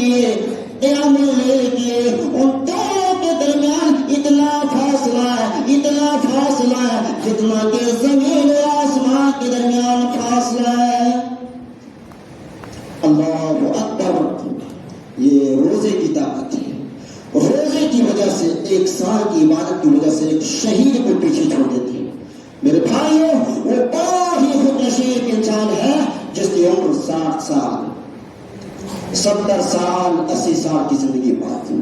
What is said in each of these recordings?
کیے، قیام اللیل کیے، ان دونوں کے درمیان اتنا فاصلہ ہے، اتنا فاصلہ ہے جتنا کہ زمین و آسمان کے درمیان فاصلہ ہے۔ اللہ اکبر! یہ روزے کی طاقت ہے۔ روزے کی وجہ سے ایک سال کی عبادت کی وجہ سے ایک شہید کو پیچھے چھوڑ دیتی ہے۔ میرے بھائیوں، وہ بڑا ہی خود نصیب انسان ہے جس کی عمر 60 سال 70 سال 80 سال کی زندگی پاتی،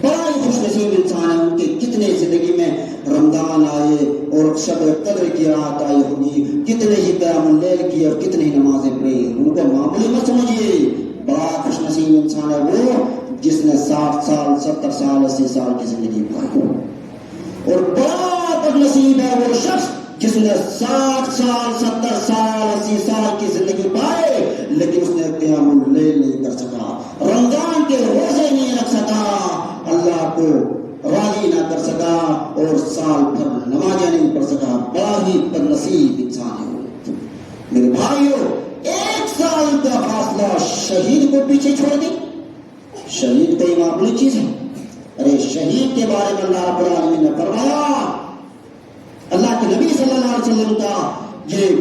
بڑا ہی خوش نصیب انسان ہے۔ ان کے کتنے زندگی میں رمضان آئے اور شب قدر کی رات آئی ہوگی، کتنے ہی قیام اللیل کی اور کتنے ہی نمازیں پڑھی، ان کو معمولی مت سمجھیے۔ بڑا خوش نصیب انسان ہے وہ جس نے 60 سال 70 سال 80 سال کی زندگی پائی، اور بڑا بد نصیب ہے وہ شخص جس نے 60 سال 70 سال 80 سال کی زندگی پائے لیکن اس نے قیام اللیل نہیں کر سکا، رمضان کے روزے نہیں رکھ سکا، اللہ کو راضی نہ کر سکا اور سال بھر نمازیں نہیں پڑھ سکا۔ بڑا ہی بد نصیب انسان ہے۔ میرے بھائیوں، 1 سال کا فاصلہ شہید کو پیچھے چھوڑ دی۔ شہید کوئی معمولی چیز ہے؟ ارے شہید کے بارے میں اللہ رب العالمین نے فرمایا، اللہ کے نبی صلی اللہ علیہ وسلم کا یہ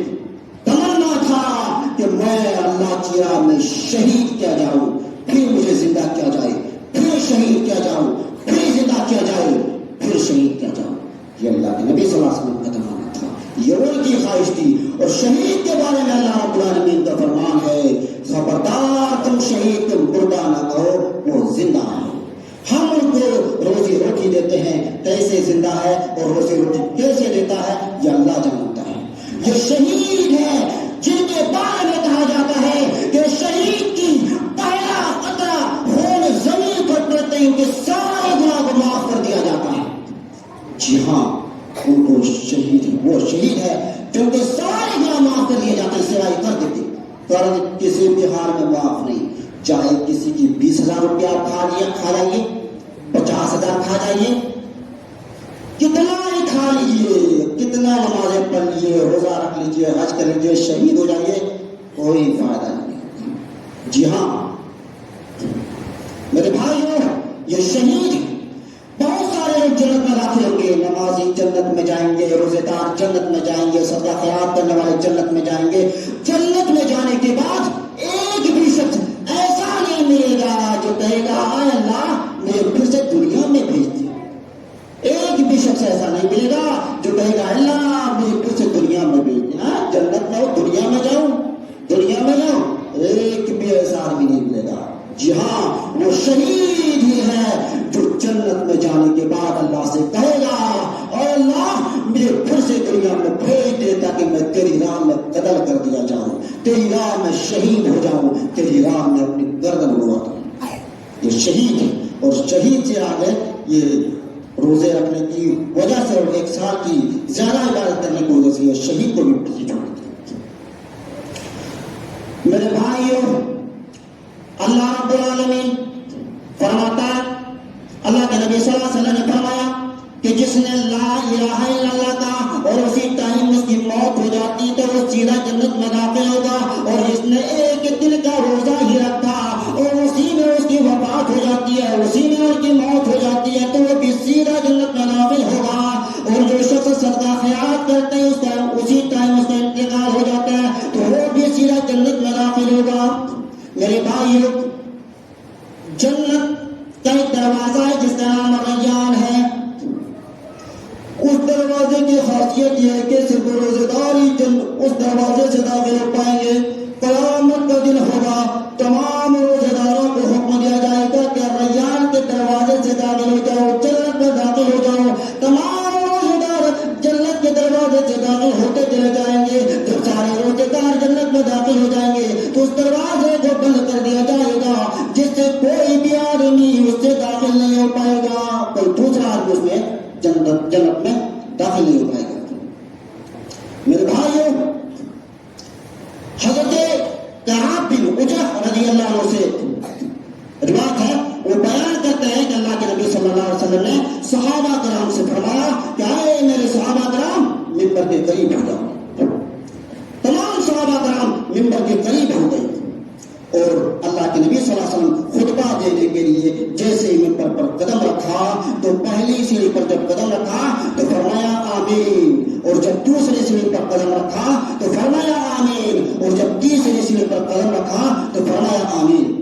تمنا تھا کہ میں اللہ کی راہ میں شہید کیا جاؤں، پھر مجھے زندہ کیا جائے، پھر شہید کیا جاؤں، پھر زندہ کیا جائے، پھر شہید کیا جاؤں۔ یہ اللہ کے نبی صلی اللہ علیہ وسلم کا تمنا تھا، یہ ان کی خواہش تھی۔ اور شہید کے بارے میں اللہ رب العالمین کا فرمان ہے، خبردار تم شہید تم مردہ نہ کہو، وہ زندہ ہے۔ ہم ان کو روزی روٹی دیتے ہیں، کیسے زندہ ہے اور روزی روٹی کیسے دیتا ہے یہ اللہ جانتا ہے۔ یہ شہید ہے جن کے بارے میں کہا جاتا ہے کہ شہید کی پہلا قطرہ خون زمین پر پڑتے ہیں کہ سارے گناہ کو معاف کر دیا جاتا ہے۔ جی ہاں، ان کو وہ شہید ہے جن کے سارے گناہ معاف کر دیے جاتے ہیں سوائے کر دیتے، قرض کسی بھی حال میں معاف نہیں۔ چاہے کسی کی 20,000 روپیہ کھا جائیے، 50,000 کھا جائیے، کتنا ہی کھا لیجیے، کتنا نمازیں پڑھ لیجیے، روزہ رکھ لیجیے، حج کر لیجیے، شہید ہو جائیے، کوئی فائدہ نہیں۔ جی ہاں میرے بھائیوں، یہ شہید بہت سارے لوگ جنت میں داخل ہوں گے، نمازی جنت میں جائیں گے، روزے دار جنت میں جائیں گے، صدقہ خیرات کرنے والے جنت میں جائیں گے۔ جنت میں جانے کے بعد ایک بھی شخص ایسا نہیں ملے گا جو کہے گا اے اللہ مجھے پھر سے دنیا میں بھیج دے۔ ایک بھی شخص ایسا نہیں ملے گا جو کہے گا اللہ مجھے پھر سے دنیا میں بھیج دے۔ جنت میں ہو، دنیا میں جاؤں، دنیا میں جاؤں، ایک بھی ایسا آدمی نہیں ملے گا۔ جی ہاں، وہ شہید ہی ہے جو جنت میں جانے کے بعد اللہ سے کہے گا اور اللہ مجھے پھر سے دنیا میں بھیج دے تاکہ میں تیری راہ میں قتل کر دیا جاؤں، تیری راہ میں شہید ہو جاؤں، تیری راہ میں اپنی گردن اڑوا دوں۔ یہ شہید ہے، اور شہید سے آگے یہ روزے رکھنے کی وجہ سے اور 1 سال کی زیادہ عبادت کرنے کی وجہ سے یہ شہید کو بھی پیچھے چھوڑ دیتے۔ میرے بھائیوں، اللہ رب العالمین فرماتا ہے، اللہ کے نبی صلی اللہ علیہ وسلم نے فرمایا کہ جس نے لا الہ الا اللہ کہا اور اسی ٹائم اس کی موت ہو جاتی تو وہ سیدھا جنت میں داخل ہوگا، اور جس نے ایک دن کا روزہ ہی رکھا اور اسی میں اس کی وفات ہو جاتی ہے، اسی میں اس کی موت ہو جاتی ہے تو وہ بھی سیدھا جنت میں داخل ہوگا۔ اور جو شخص صدقہ خیرات کرتے ہیں اس کا اسی ٹائم اس کا انتقال ہو جاتا ہے تو وہ بھی سیدھا جنت میں داخل ہوگا۔ میرے بھائیوں، جنت کا ایک دروازہ ہے جس کا نام ریان ہے۔ اس دروازے کی خاصیت یہ ہے کہ صرف روزے دار ہی اس دروازے سے داخل ہو پائیں گے۔ قیامت کا دن ہوگا، تمام روزے داروں کو حکم دیا جائے گا کہ ریان کے دروازے سے داخل ہو جاؤ، جنت میں داخل ہو جاؤ۔ تمام روزے دار جنت کے دروازے سے داخل ہوتے چلے جائیں گے۔ جب سارے روزے دار جنت میں داخل ہو جائیں گے تو اس دروازے کو بند کر دیا جائے گا جس سے کوئی بھی آدمی اس سے داخل نہیں ہو پائے گا، کوئی دوسرا آدمی اس میں جنت میں داخل نہیں ہو پائے گا۔ میرے بھائیوں، حضرت کعب بن عجرہ رضی اللہ عنہ سے روایت ہے، وہ بیان کرتے ہیں کہ اللہ کے نبی صلی اللہ علیہ وسلم نے صحابہ کرام سے فرمایا کہ اے میرے صحابہ کرام ممبر کے قریب ہو جاؤ۔ تمام صحابہ کرام ممبر کے قریب ہو گئے اور اللہ کے نبی صلی اللہ علیہ وسلم خطبہ دینے کے لیے جیسے ہی ممبر پر قدم رکھا تو پہلی سیڑھی پر جب قدم رکھا تو فرمایا آمین، اور جب دوسری سیڑھی پر قدم رکھا تو فرمایا آمین، اور جب تیسری سیڑھی پر قدم رکھا تو فرمایا آمین۔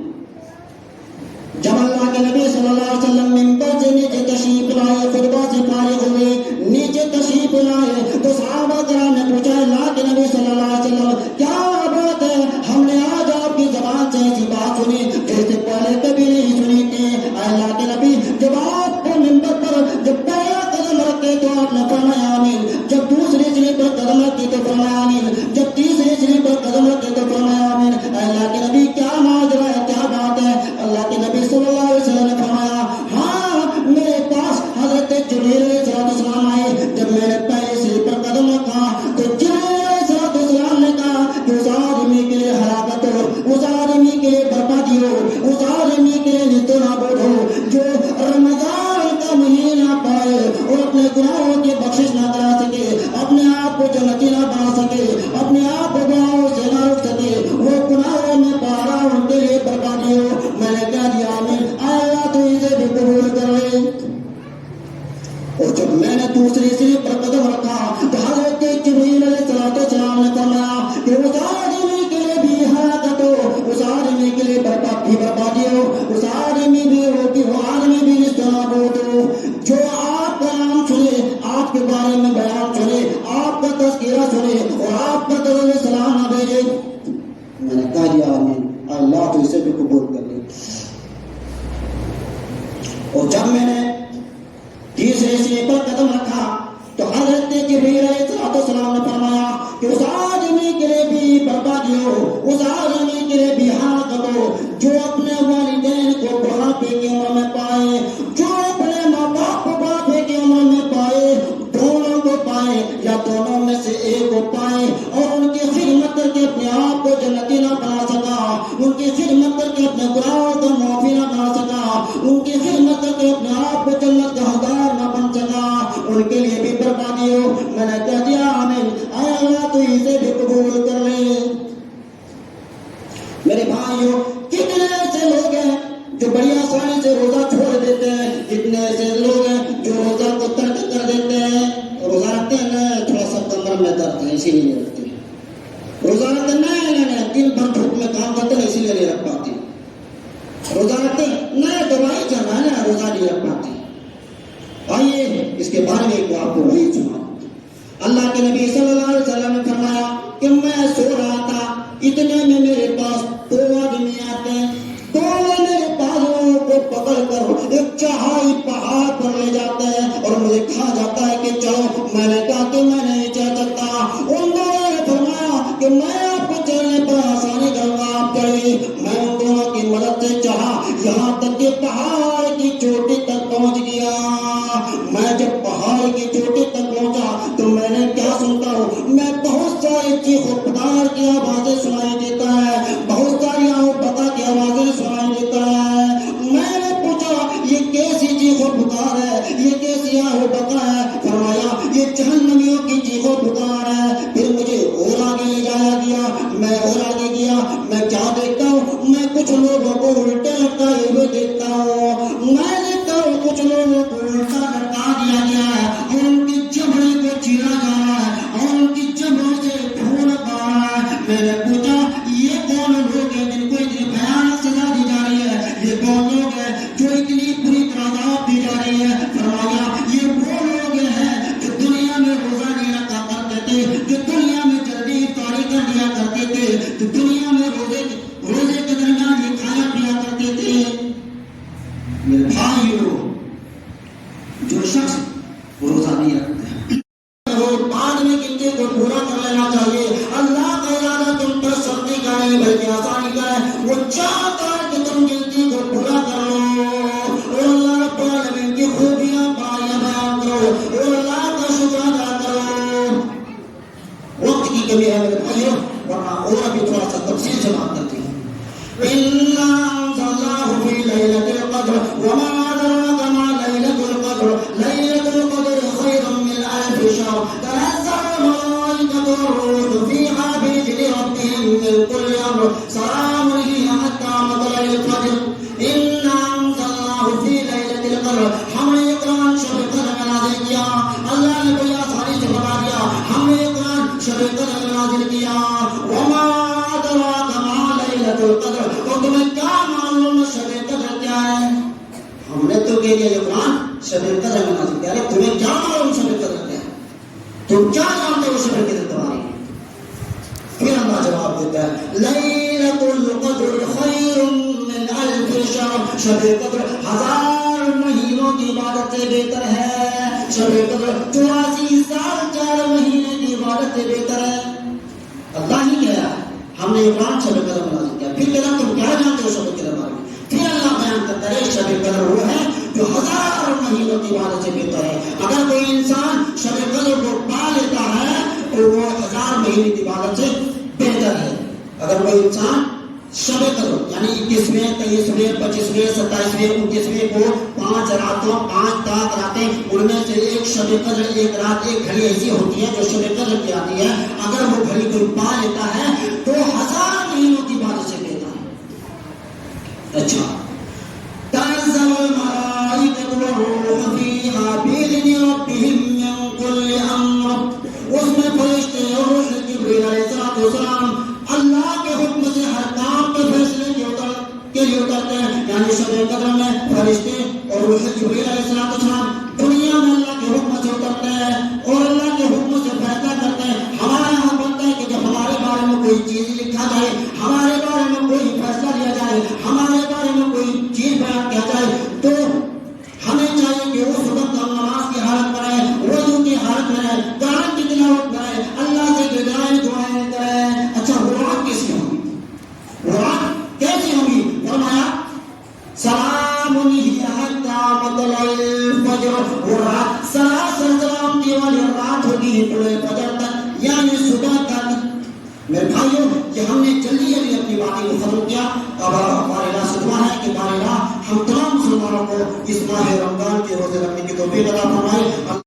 جب اللہ کے نبی صلی اللہ علیہ وسلم ممبر سے نیچے تشریف لائے، خطبہ سے فارغ ہوئے، نیچے تشریف لائے تو صحابہ کرام نے پوچھا اللہ کے نبی صلی اللہ علیہ وسلم کیا بات ہے، ہم نے آج آپ کی زبان سے ایسی بات سنی جیسے پہلے کبھی نہیں سنی تھی۔ اللہ کے نبی جب آپ کو ممبر پر جب پہلا قدم رکھے تو آپ نے فرمایا آمین، جب دوسری سیڑھی پر قدم رکھی تو فرمایا آمین، جب تیسری سیڑھی پر قدم رکھے تو فرمایا آمین۔ اللہ کے نبی کیا ماجرا ہے، کیا بات ہے؟ اللہ کے نبی صلی اللہ علیہ وسلم نے فرمایا ہاں میرے پاس حضرت جبریل علیہ السلام آئے، جب میں نے پہلے سیڑھی پر قدم رکھا تو جبریل علیہ السلام نے کہا کہ اس آدمی کے لیے ہلاکت ہو، اس آدمی کے لیے بربادی ہو، اس آدمی کے لیے نیست و نابود ہو جو رمضان کا مہینہ پائے اور اپنے گناہوں کی بخشش نہ کرا سکے، اپنے آپ کو جنتی نہ بنا سکے، اپنے آپ کو گناہوں سے نہ روک سکے، وہ گناہوں میں پارا ان کے لیے بربادی ہو۔ میں نے کہا دیا آمین، اللہ تو اسے بھی قبول کر لے۔ اور جب میں نے دوسری سیڑھی پر قدم رکھا تو حضرت جبریل علیہ السلام نے فرمایا کہ اس آدمی کے لیے بھی ہلاکت ہو، اس آدمی کے لیے بربادی ہو، اس آدمی بھی ہو کہ وہ آدمی بھی نیست و نابود ہو جو آپ کا نام سنے، آپ کے بارے میں بیان سنے، آپ کا تذکرہ سنے اور آپ کا درود سلام نہ بھیجے۔ میں نے کہا دیا آمین، اللہ تو اسے بھی قبول کر لے۔ اور جب میں نے تیسرے سیڑھی پر قدم رکھا تو حضرت جبریل علیہ السلام نے فرمایا کہ اس آدمی کے لیے بھی بربادی ہو، اس آدمی کے لیے بھی ہلاکت ہو جو اپنے والدین کو بڑھاپے کی عمر میں پائے، جو اپنے ماں باپ کو بڑھاپے کی عمر میں پائے، دونوں کو پائے یا دونوں میں سے ایک کو پائے اور ان کی خدمت کر کے اپنے آپ کو جنتی نہ بنا سکا، ان کی خدمت کر کے اپنے گناہوں کو معافی نہ بنا سکا، ان کی خدمت کر کے اپنے آپ کو جنت کا حقدار نہ بن سکا، ان کے لیے بھی بربادی ہو۔ میں نے کہہ دیا آمین، اے اللہ تو اسے بھی قبول کر لے۔ میرے بھائیوں کتنے ایسے لوگ ہیں جو بڑی آسانی سے روزہ چھوڑ دیتے ہیں، کتنے ایسے لوگ ہیں جو روزہ کو ترک کر دیتے ہیں۔ روزہ رکھتے ہیں تھوڑا سا کمر میں درد ہے اسی لیے نہیں رکھتے، روزہ رکھتے نہیں دن بھر دھوپ میں کام کرتے ہیں اسی لیے نہیں رکھ پاتے، روزہ رکھتے نئے دوائی چلنا ہے روزہ نہیں رکھ پاتے۔ آئیے اس کے بارے میں آپ کو وہی سنا۔ اللہ کے نبی صلی اللہ علیہ وسلم نے فرمایا کہ میں سو رہا تھا، اتنے میں میرے پاس دو آدمی آتے ہیں، دونوں میرے بازوؤں کو پکڑ کر ایک چڑھائی پہاڑ پر لے جاتے ہیں اور مجھے کہا جاتا ہے کہ چلو۔ میں نے کہا کہ میں نہیں چل سکتا۔ ان دونوں نے فرمایا کہ میں آپ کو چڑھنے پر آسانی کروں گا، آپ چڑھیے۔ میں ان دونوں کی مدد سے چڑھا، یہاں تک کہ پہاڑ کی چوٹی تک پہنچ گیا۔ میں جب پہاڑ کی چوٹی تک پہنچا تو میں نے کیا سنتا ہوں، میں بہت ساری چیخ و پکار کی آوازیں سنائی دیتا ہے، بہت ساری آہو بتا کی آوازیں سنائی دیتا ہے۔ میں نے پوچھا یہ کیسی چیخ و پکار ہے، یہ کیسی آہو بتا ہے؟ فرمایا یہ جہنمیوں کی چیخ و پکار ہے۔ پھر مجھے اور آگے لے جایا گیا، میں اور آگے گیا، میں کیا دیکھتا ہوں، میں کچھ لوگوں کو الٹے لٹکائے ہوئے دیکھتا ہوں، میں دیکھتا ہوں کچھ لوگوں کو الٹا لٹکا دیا گیا ہے اور ان کی چمڑی کو چیرا جا رہا ہے اور ان کی چمڑوں سے خون بہہ رہا ہے۔ میں نے پوچھا یہ کون لوگ ہیں جن کو اتنی بھیانک سزا دی جا رہی ہے، یہ کون لوگ ہیں جو اتنی بری عذاب دی جا رہی ہے؟ فرمایا یہ وہ لوگ ہیں جو دنیا میں روزہ نہیں رکھا کرتے تھے، جو دنیا میں جلدی افطاری کر لیا کرتے تھے، جو دنیا میں روزے کے درمیان یہ کھایا پیا کرتے تھے۔ میرے بھائیوں جو شخص روزہ نہیں رکھتے بعد میں گنتی کو پورا کر لینا چاہیے۔ اللہ کا ارادہ تم پر سختی کا نہیں بلکہ آسانی کا ہے، وہ چاہتا ہے کہ تم گنتی کو پورا کر لو اور اللہ رب العالمین کی خوبیاں بیان کرو اور اللہ کا شکر ادا کرو۔ وقت کی کمی ہے میرے بھائیوں، ورنہ اور ابھی تھوڑا سا تفصیل سے بات کرتے ہیں۔ إِنَّا أَنزَلْنَاهُ فِي لَيْلَةِ الْقَدْرِ وَمَا أَدْرَاكَ مَا لَيْلَةُ الْقَدْرِ لَيْلَةُ الْقَدْرِ خَيْرٌ مِّنْ أَلْفِ شَهْرٍ تَنَزَّلُ الْمَلَائِكَةُ وَالرُّوحُ فِيهَا بِإِذْنِ رَبِّهِم مِّن كُلِّ أَمْرٍ سَلَامٌ هِيَ حَتَّىٰ مَطْلَعِ الْفَجْرِ إِنَّا شب قدر میں نازل کیا. ارے تمہیں کیا معلوم شب قدر کیا ہے؟ تم کیا جانتے ہو شب قدر تمہاری؟ پھر اللہ جواب دیتا ہے لیلۃ القدر خیر من الف شہر. شب قدر 1000 مہینوں کی عبادت سے بہتر ہے. شب قدر 84 سال 4 مہینے کی عبادت سے بہتر ہے. اللہ ہی کہہ رہا ہے. ہم نے قرآن شب قدر میں نازل کیا. پھر کہا تم کیا جانتے ہو شب قدر بارے میں؟ پھر اللہ بیان کرتا ہے شب قدر وہ ہے جو 1000 مہینوں کی عبادت سے بہتر ہے. اگر کوئی انسان شب قدر کو پا لیتا ہے تو وہ 1000 مہینے کی عبادت سے بہتر ہے. اگر کوئی انسان شب قدر یعنی 21ویں 23ویں 25ویں 27ویں 29ویں کو 5 راتوں 5 تاک راتیں ان میں سے ایک شب قدر ایک رات ایک گھڑی ایسی ہوتی ہے جو شب قدر کی آتی ہے. اگر وہ گھڑی کوئی پا لیتا ہے تو 1000 مہینوں کی عبادت سے بہتر ہے. اچھا تنزل الملائکۃ والروح فیہا بإذن ربہم من کل امر. اس میں فرشتے اور روح جبریل علیہ السلام اللہ کے حکم سے ہر کام کے فیصلے کے لیے اترتے ہیں. یعنی شب قدر میں فرشتے اور روح جبریل علیہ السلام دنیا میں اللہ کے حکم سے اترتے ہیں اور اللہ کے حکم سے فیصلہ کرتے ہیں. ہمارے یہاں بنتا ہے کہ جب ہمارے بارے میں کوئی چیز لکھا جائے, ہمارے بارے میں کوئی فیصلہ لیا جائے, ہمارے بارے میں کوئی چیز بیان کیا جائے تو ہمیں چاہیے کہ اس وقت ہم نماز کی حالت میں رہیں, وضو کی حالت میں رہیں, قرآن کی تلاوت کریں, اللہ سے دعائیں کریں. اچھا وہ رات کیسی ہوگی؟ وہ رات کیسی ہوگی؟ فرمایا سلام ہی حتی مطلع الفجر. وہ رات سلام کی والی رات ہوگی طلوع فجر تک یعنی صبح تک. میرے بھائیوں کہ ہم نے جلدی اپنی باتیں کو ختم کیا. اب ہمارے اللہ سے دعا ہے کہ ہمارے اللہ ہم تمام مسلمانوں کو اس ماہ رمضان کے روزے رکھنے کی توفیق عطا فرمائے.